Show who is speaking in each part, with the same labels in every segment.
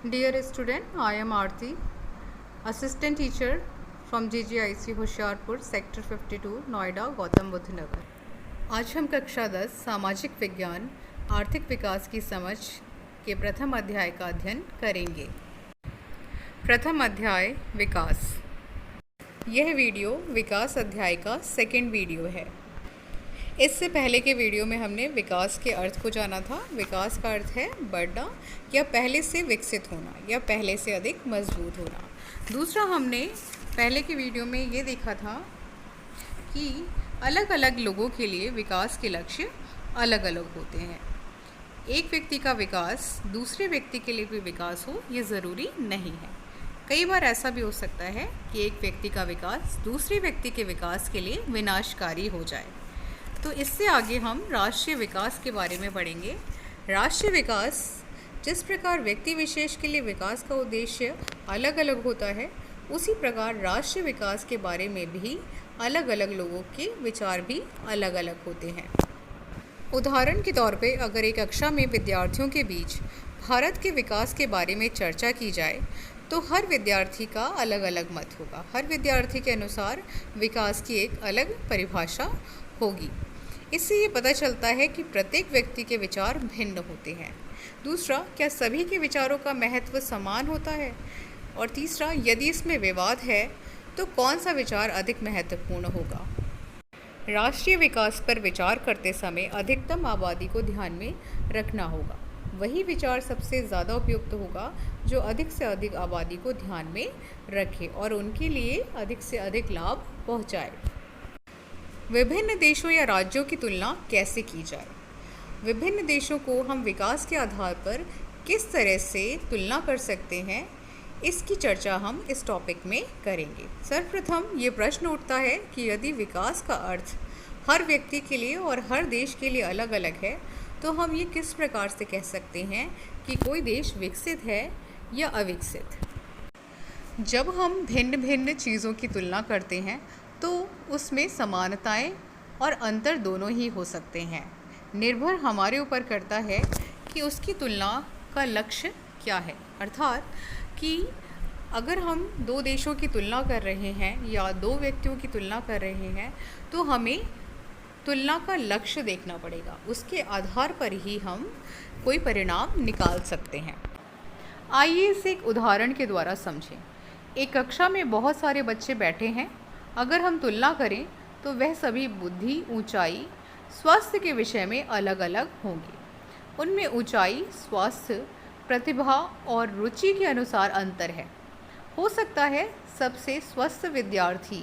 Speaker 1: Dear student, I am Aarti, assistant teacher from GGIC Hoshiarpur sector 52 Noida Gautam Buddh Nagar. आज हम कक्षा 10 सामाजिक विज्ञान आर्थिक विकास की समझ के प्रथम अध्याय का अध्ययन करेंगे। प्रथम अध्याय विकास। यह वीडियो विकास अध्याय का सेकंड वीडियो है। इससे पहले के वीडियो में हमने विकास के अर्थ को जाना था। विकास का अर्थ है बढ़ना या पहले से विकसित होना या पहले से अधिक मजबूत होना। दूसरा, हमने पहले के वीडियो में ये देखा था कि अलग अलग लोगों के लिए विकास के लक्ष्य अलग अलग होते हैं। एक व्यक्ति का विकास दूसरे व्यक्ति के लिए भी विकास हो ये ज़रूरी नहीं है। कई बार ऐसा भी हो सकता है कि एक व्यक्ति का विकास दूसरे व्यक्ति के विकास के लिए विनाशकारी हो जाए। तो इससे आगे हम राष्ट्रीय विकास के बारे में पढ़ेंगे। राष्ट्रीय विकास, जिस प्रकार व्यक्ति विशेष के लिए विकास का उद्देश्य अलग अलग होता है, उसी प्रकार राष्ट्रीय विकास के बारे में भी अलग अलग लोगों के विचार भी अलग अलग होते हैं। उदाहरण के तौर पे अगर एक कक्षा में विद्यार्थियों के बीच भारत के विकास के बारे में चर्चा की जाए तो हर विद्यार्थी का अलग अलग मत होगा। हर विद्यार्थी के अनुसार विकास की एक अलग परिभाषा होगी। इससे ये पता चलता है कि प्रत्येक व्यक्ति के विचार भिन्न होते हैं। दूसरा, क्या सभी के विचारों का महत्व समान होता है? और तीसरा, यदि इसमें विवाद है तो कौन सा विचार अधिक महत्वपूर्ण होगा? राष्ट्रीय विकास पर विचार करते समय अधिकतम आबादी को ध्यान में रखना होगा। वही विचार सबसे ज़्यादा उपयुक्त होगा जो अधिक से अधिक आबादी को ध्यान में रखे और उनके लिए अधिक से अधिक लाभ पहुँचाए। विभिन्न देशों या राज्यों की तुलना कैसे की जाए? विभिन्न देशों को हम विकास के आधार पर किस तरह से तुलना कर सकते हैं, इसकी चर्चा हम इस टॉपिक में करेंगे। सर्वप्रथम ये प्रश्न उठता है कि यदि विकास का अर्थ हर व्यक्ति के लिए और हर देश के लिए अलग अलग है तो हम ये किस प्रकार से कह सकते हैं कि कोई देश विकसित है या अविकसित। जब हम भिन्न भिन्न चीज़ों की तुलना करते हैं तो उसमें समानताएं और अंतर दोनों ही हो सकते हैं। निर्भर हमारे ऊपर करता है कि उसकी तुलना का लक्ष्य क्या है। अर्थात कि अगर हम दो देशों की तुलना कर रहे हैं या दो व्यक्तियों की तुलना कर रहे हैं तो हमें तुलना का लक्ष्य देखना पड़ेगा। उसके आधार पर ही हम कोई परिणाम निकाल सकते हैं। आइए इसे एक उदाहरण के द्वारा समझें। एक कक्षा में बहुत सारे बच्चे बैठे हैं। अगर हम तुलना करें तो वह सभी बुद्धि, ऊंचाई, स्वास्थ्य के विषय में अलग अलग होंगे। उनमें ऊंचाई, स्वास्थ्य, प्रतिभा और रुचि के अनुसार अंतर है। हो सकता है सबसे स्वस्थ विद्यार्थी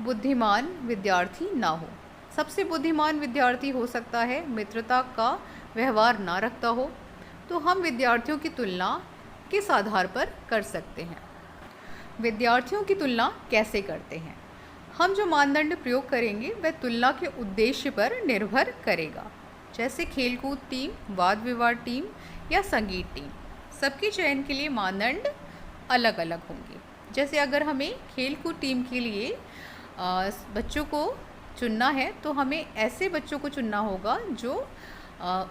Speaker 1: बुद्धिमान विद्यार्थी ना हो। सबसे बुद्धिमान विद्यार्थी हो सकता है मित्रता का व्यवहार ना रखता हो। तो हम विद्यार्थियों की तुलना किस आधार पर कर सकते हैं? विद्यार्थियों की तुलना कैसे करते हैं? हम जो मानदंड प्रयोग करेंगे वह तुलना के उद्देश्य पर निर्भर करेगा। जैसे खेलकूद टीम, वाद विवाद टीम या संगीत टीम, सबके चयन के लिए मानदंड अलग अलग होंगे। जैसे अगर हमें खेलकूद टीम के लिए बच्चों को चुनना है तो हमें ऐसे बच्चों को चुनना होगा जो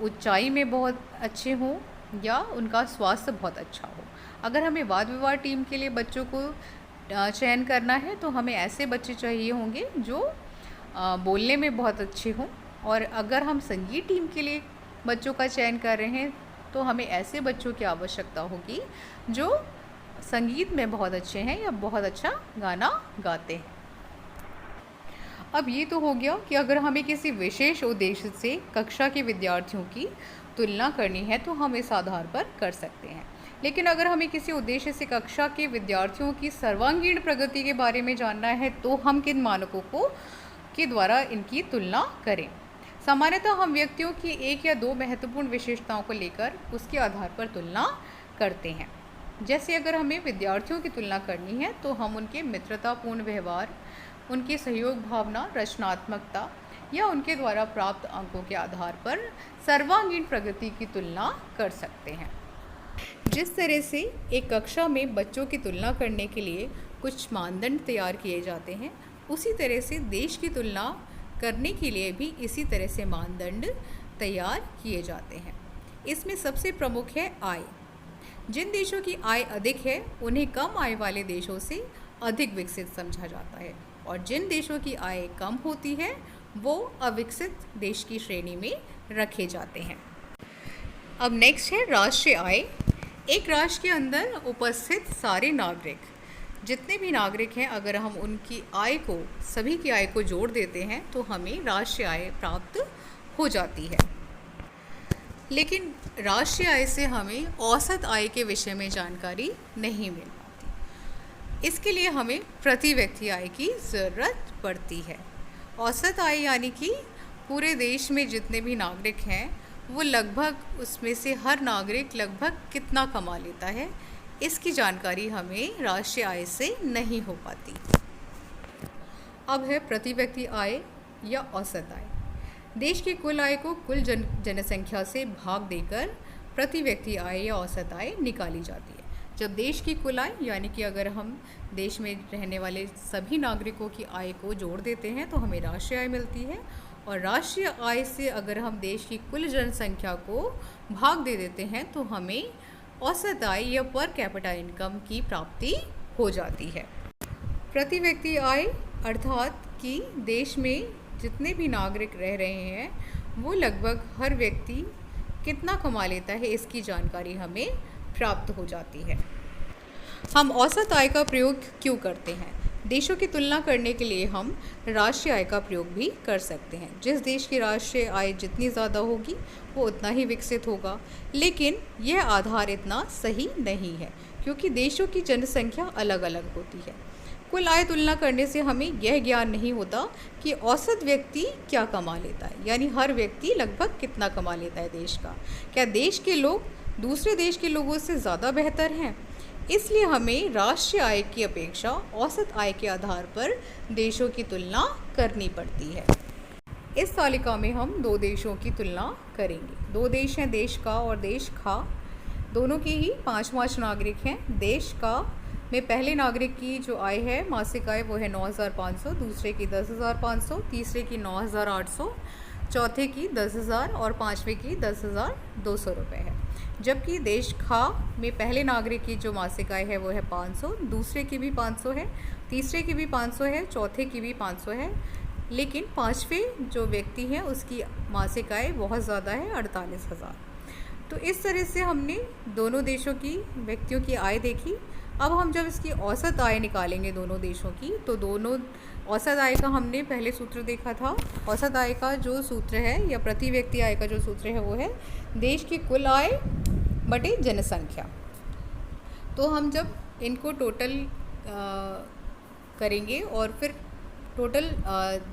Speaker 1: ऊंचाई में बहुत अच्छे हों या उनका स्वास्थ्य बहुत अच्छा हो। अगर हमें वाद विवाद टीम के लिए बच्चों को चयन करना है तो हमें ऐसे बच्चे चाहिए होंगे जो बोलने में बहुत अच्छे हों। और अगर हम संगीत टीम के लिए बच्चों का चयन कर रहे हैं तो हमें ऐसे बच्चों की आवश्यकता होगी जो संगीत में बहुत अच्छे हैं या बहुत अच्छा गाना गाते हैं। अब ये तो हो गया कि अगर हमें किसी विशेष उद्देश्य से कक्षा के विद्यार्थियों की तुलना करनी है तो हम इस आधार पर कर सकते हैं। लेकिन अगर हमें किसी उद्देश्य से कक्षा के विद्यार्थियों की सर्वांगीण प्रगति के बारे में जानना है तो हम किन मानकों के द्वारा इनकी तुलना करें? सामान्यतः हम व्यक्तियों की एक या दो महत्वपूर्ण विशेषताओं को लेकर उसके आधार पर तुलना करते हैं। जैसे अगर हमें विद्यार्थियों की तुलना करनी है तो हम उनके मित्रतापूर्ण व्यवहार, उनकी सहयोग भावना, रचनात्मकता या उनके द्वारा प्राप्त अंकों के आधार पर सर्वांगीण प्रगति की तुलना कर सकते हैं। जिस तरह से एक कक्षा में बच्चों की तुलना करने के लिए कुछ मानदंड तैयार किए जाते हैं, उसी तरह से देश की तुलना करने के लिए भी इसी तरह से मानदंड तैयार किए जाते हैं। इसमें सबसे प्रमुख है आय। जिन देशों की आय अधिक है उन्हें कम आय वाले देशों से अधिक विकसित समझा जाता है, और जिन देशों की आय कम होती है वो अविकसित देश की श्रेणी में रखे जाते हैं। अब नेक्स्ट है राष्ट्रीय आय। एक राष्ट्र के अंदर उपस्थित सारे नागरिक, जितने भी नागरिक हैं, अगर हम उनकी आय को, सभी की आय को जोड़ देते हैं तो हमें राष्ट्रीय आय प्राप्त हो जाती है। लेकिन राष्ट्रीय आय से हमें औसत आय के विषय में जानकारी नहीं मिल पाती। इसके लिए हमें प्रति व्यक्ति आय की ज़रूरत पड़ती है। औसत आय यानी कि पूरे देश में जितने भी नागरिक हैं वो लगभग, उसमें से हर नागरिक लगभग कितना कमा लेता है, इसकी जानकारी हमें राष्ट्रीय आय से नहीं हो पाती। अब है प्रति व्यक्ति आय या औसत आय। देश की कुल आय को कुल जनसंख्या से भाग देकर प्रति व्यक्ति आय या औसत आय निकाली जाती है। जब देश की कुल आय यानी कि अगर हम देश में रहने वाले सभी नागरिकों की आय को जोड़ देते हैं तो हमें राष्ट्रीय आय मिलती है, और राष्ट्रीय आय से अगर हम देश की कुल जनसंख्या को भाग दे देते हैं तो हमें औसत आय या पर कैपिटा इनकम की प्राप्ति हो जाती है। प्रति व्यक्ति आय अर्थात कि देश में जितने भी नागरिक रह रहे हैं वो लगभग हर व्यक्ति कितना कमा लेता है, इसकी जानकारी हमें प्राप्त हो जाती है। हम औसत आय का प्रयोग क्यों करते हैं? देशों की तुलना करने के लिए हम राष्ट्रीय आय का प्रयोग भी कर सकते हैं। जिस देश की राष्ट्रीय आय जितनी ज़्यादा होगी वो उतना ही विकसित होगा, लेकिन यह आधार इतना सही नहीं है क्योंकि देशों की जनसंख्या अलग अलग होती है। कुल आय तुलना करने से हमें यह ज्ञान नहीं होता कि औसत व्यक्ति क्या कमा लेता है, यानी हर व्यक्ति लगभग कितना कमा लेता है देश का। क्या देश के लोग दूसरे देश के लोगों से ज़्यादा बेहतर हैं? इसलिए हमें राष्ट्रीय आय की अपेक्षा औसत आय के आधार पर देशों की तुलना करनी पड़ती है। इस तालिका में हम दो देशों की तुलना करेंगे। दो देश हैं, देश का और देश का। दोनों के ही 5 नागरिक हैं। देश का में पहले नागरिक की जो आय है, मासिक आय, वो है 9,500, दूसरे की 10,500, तीसरे की 9,800, चौथे की 10,000 और पाँचवें की 10,200 रुपये है। जबकि देश खा में पहले नागरिक की जो मासिक आय है वो है 500, दूसरे की भी 500 है, तीसरे की भी 500 है, चौथे की भी 500 है, लेकिन पाँचवें जो व्यक्ति हैं उसकी मासिक आय बहुत ज़्यादा है, 48,000। तो इस तरह से हमने दोनों देशों की व्यक्तियों की आय देखी। अब हम जब इसकी औसत आय निकालेंगे दोनों देशों की, तो दोनों औसत आय का हमने पहले सूत्र देखा था। औसत आय का जो सूत्र है या प्रति व्यक्ति आय का जो सूत्र है वो है देश की कुल आय बटे जनसंख्या। तो हम जब इनको टोटल करेंगे और फिर टोटल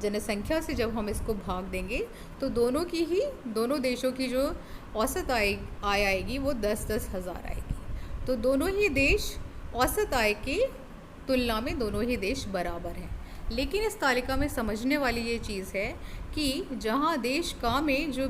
Speaker 1: जनसंख्या से जब हम इसको भाग देंगे तो दोनों देशों की जो औसत आय आएगी वो 10-10 हज़ार आएगी। तो दोनों ही देश औसत आय की तुलना में दोनों ही देश बराबर हैं। लेकिन इस तालिका में समझने वाली ये चीज़ है कि जहाँ देश का में जो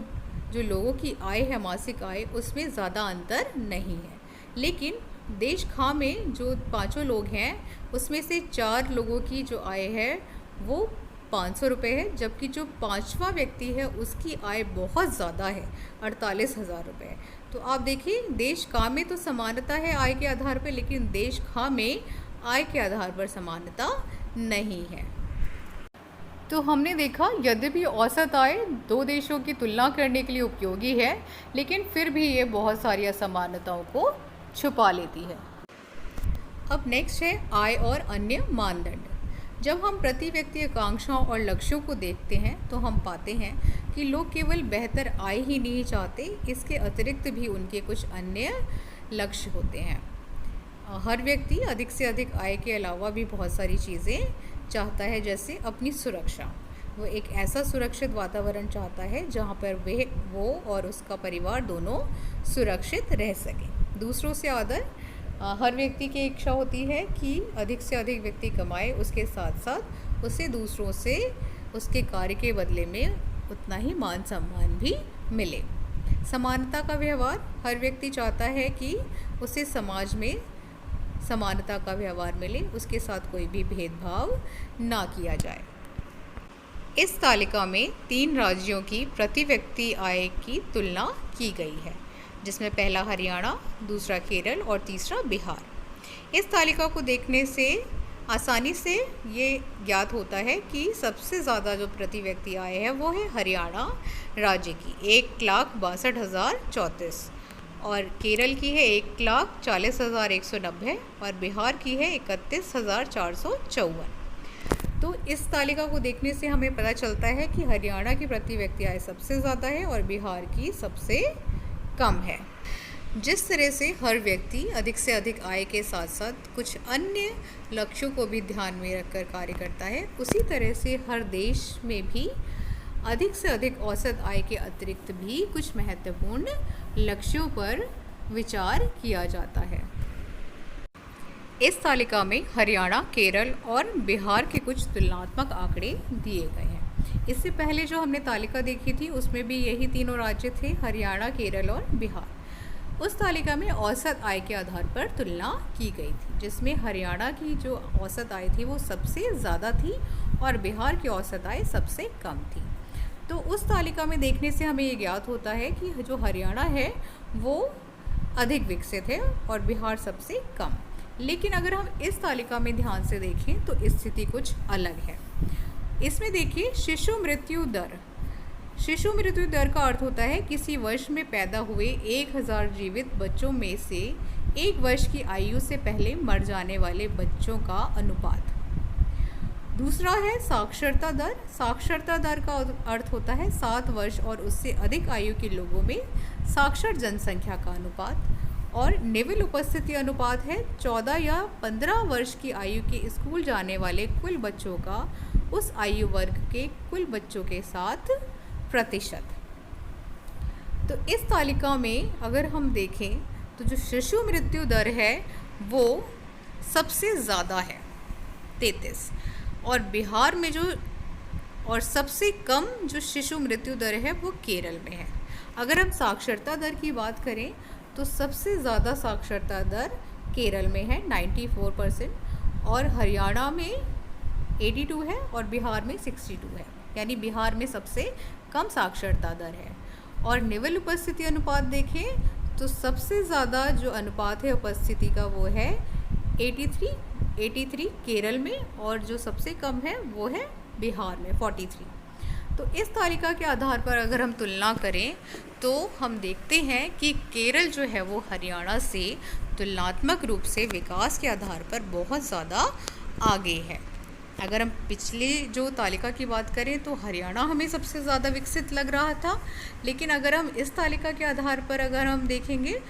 Speaker 1: लोगों की आय है, मासिक आय, उसमें ज़्यादा अंतर नहीं है, लेकिन देश खा में जो 5 लोग हैं उसमें से 4 लोगों की जो आय है वो 500 रुपये है, जबकि जो 5वां व्यक्ति है उसकी आय बहुत ज़्यादा है, 48,000 रुपये। तो आप देखिए, देश का में तो समानता है आय के आधार पर, लेकिन देश खा में आय के आधार पर समानता नहीं है। तो हमने देखा यद्यपि औसत आय दो देशों की तुलना करने के लिए उपयोगी है, लेकिन फिर भी ये बहुत सारी असमानताओं को छुपा लेती है। अब नेक्स्ट है आय और अन्य मानदंड। जब हम प्रति व्यक्ति आकांक्षाओं और लक्ष्यों को देखते हैं तो हम पाते हैं कि लोग केवल बेहतर आय ही नहीं चाहते, इसके अतिरिक्त भी उनके कुछ अन्य लक्ष्य होते हैं। हर व्यक्ति अधिक से अधिक आय के अलावा भी बहुत सारी चीज़ें चाहता है, जैसे अपनी सुरक्षा। वो एक ऐसा सुरक्षित वातावरण चाहता है जहाँ पर वो और उसका परिवार दोनों सुरक्षित रह सकें। दूसरों से आदर। हर व्यक्ति की इच्छा होती है कि अधिक से अधिक व्यक्ति कमाए, उसके साथ साथ उसे दूसरों से उसके कार्य के बदले में उतना ही मान सम्मान भी मिले। समानता का व्यवहार। हर व्यक्ति चाहता है कि उसे समाज में समानता का व्यवहार मिले, उसके साथ कोई भी भेदभाव ना किया जाए। इस तालिका में 3 राज्यों की प्रति व्यक्ति आय की तुलना की गई है। जिसमें पहला हरियाणा, दूसरा केरल और तीसरा बिहार। इस तालिका को देखने से आसानी से ये ज्ञात होता है कि सबसे ज़्यादा जो प्रति व्यक्ति आय है वो है हरियाणा राज्य की 1,62,034 और केरल की है 1,40,190 और बिहार की है 31,454। तो इस तालिका को देखने से हमें पता चलता है कि हरियाणा की प्रति व्यक्ति आय सबसे ज़्यादा है और बिहार की सबसे कम है। जिस तरह से हर व्यक्ति अधिक से अधिक आय के साथ साथ कुछ अन्य लक्ष्यों को भी ध्यान में रखकर कार्य करता है, उसी तरह से हर देश में भी अधिक से अधिक औसत आय के अतिरिक्त भी कुछ महत्वपूर्ण लक्ष्यों पर विचार किया जाता है। इस तालिका में हरियाणा, केरल और बिहार के कुछ तुलनात्मक आंकड़े दिए गए हैं। इससे पहले जो हमने तालिका देखी थी उसमें भी यही तीनों राज्य थे, हरियाणा, केरल और बिहार। उस तालिका में औसत आय के आधार पर तुलना की गई थी, जिसमें हरियाणा की जो औसत आय थी वो सबसे ज़्यादा थी और बिहार की औसत आय सबसे कम थी। तो उस तालिका में देखने से हमें ये ज्ञात होता है कि जो हरियाणा है वो अधिक विकसित है और बिहार सबसे कम। लेकिन अगर हम इस तालिका में ध्यान से देखें तो स्थिति कुछ अलग है। इसमें देखिए शिशु मृत्यु दर। शिशु मृत्यु दर का अर्थ होता है किसी वर्ष में पैदा हुए 1000 जीवित बच्चों में से 1 वर्ष की आयु से पहले मर जाने वाले बच्चों का अनुपात। दूसरा है साक्षरता दर। साक्षरता दर का अर्थ होता है 7 वर्ष और उससे अधिक आयु के लोगों में साक्षर जनसंख्या का अनुपात। और निविल उपस्थिति अनुपात है 14 या 15 वर्ष की आयु के स्कूल जाने वाले कुल बच्चों का उस आयु वर्ग के कुल बच्चों के साथ प्रतिशत। तो इस तालिका में अगर हम देखें तो जो शिशु मृत्यु दर है वो सबसे ज़्यादा है 33 और बिहार में जो और सबसे कम जो शिशु मृत्यु दर है वो केरल में है। अगर हम साक्षरता दर की बात करें तो सबसे ज़्यादा साक्षरता दर केरल में है 94% और हरियाणा में 82 है और बिहार में 62 है, यानी बिहार में सबसे कम साक्षरता दर है। और निविल उपस्थिति अनुपात देखें तो सबसे ज़्यादा जो अनुपात है उपस्थिति का वो है 83 केरल में और जो सबसे कम है वो है बिहार में 43। तो इस तालिका के आधार पर अगर हम तुलना करें तो हम देखते हैं कि केरल जो है वो हरियाणा से तुलनात्मक रूप से विकास के आधार पर बहुत ज़्यादा आगे है। अगर हम पिछली जो तालिका की बात करें तो हरियाणा हमें सबसे ज़्यादा विकसित लग रहा था, लेकिन अगर हम इस तालिका के आधार पर अगर हम देखेंगे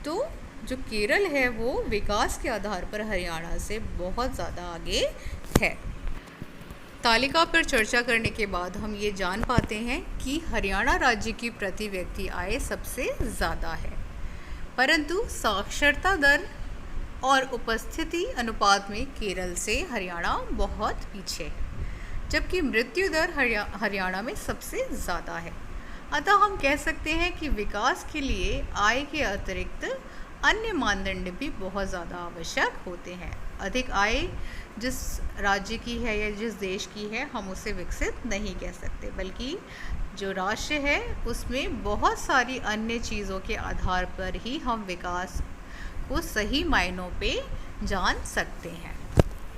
Speaker 1: तो जो केरल है वो विकास के आधार पर हरियाणा से बहुत ज़्यादा आगे है। तालिका पर चर्चा करने के बाद हम ये जान पाते हैं कि हरियाणा राज्य की प्रति व्यक्ति आय सबसे ज़्यादा है, परंतु साक्षरता दर और उपस्थिति अनुपात में केरल से हरियाणा बहुत पीछे है, जबकि मृत्यु दर हरियाणा में सबसे ज़्यादा है। अतः हम कह सकते हैं कि विकास के लिए आय के अतिरिक्त अन्य मानदंड भी बहुत ज़्यादा आवश्यक होते हैं। अधिक आय जिस राज्य की है या जिस देश की है हम उसे विकसित नहीं कह सकते, बल्कि जो राष्ट्र है उसमें बहुत सारी अन्य चीज़ों के आधार पर ही हम विकास को सही मायनों पे जान सकते हैं।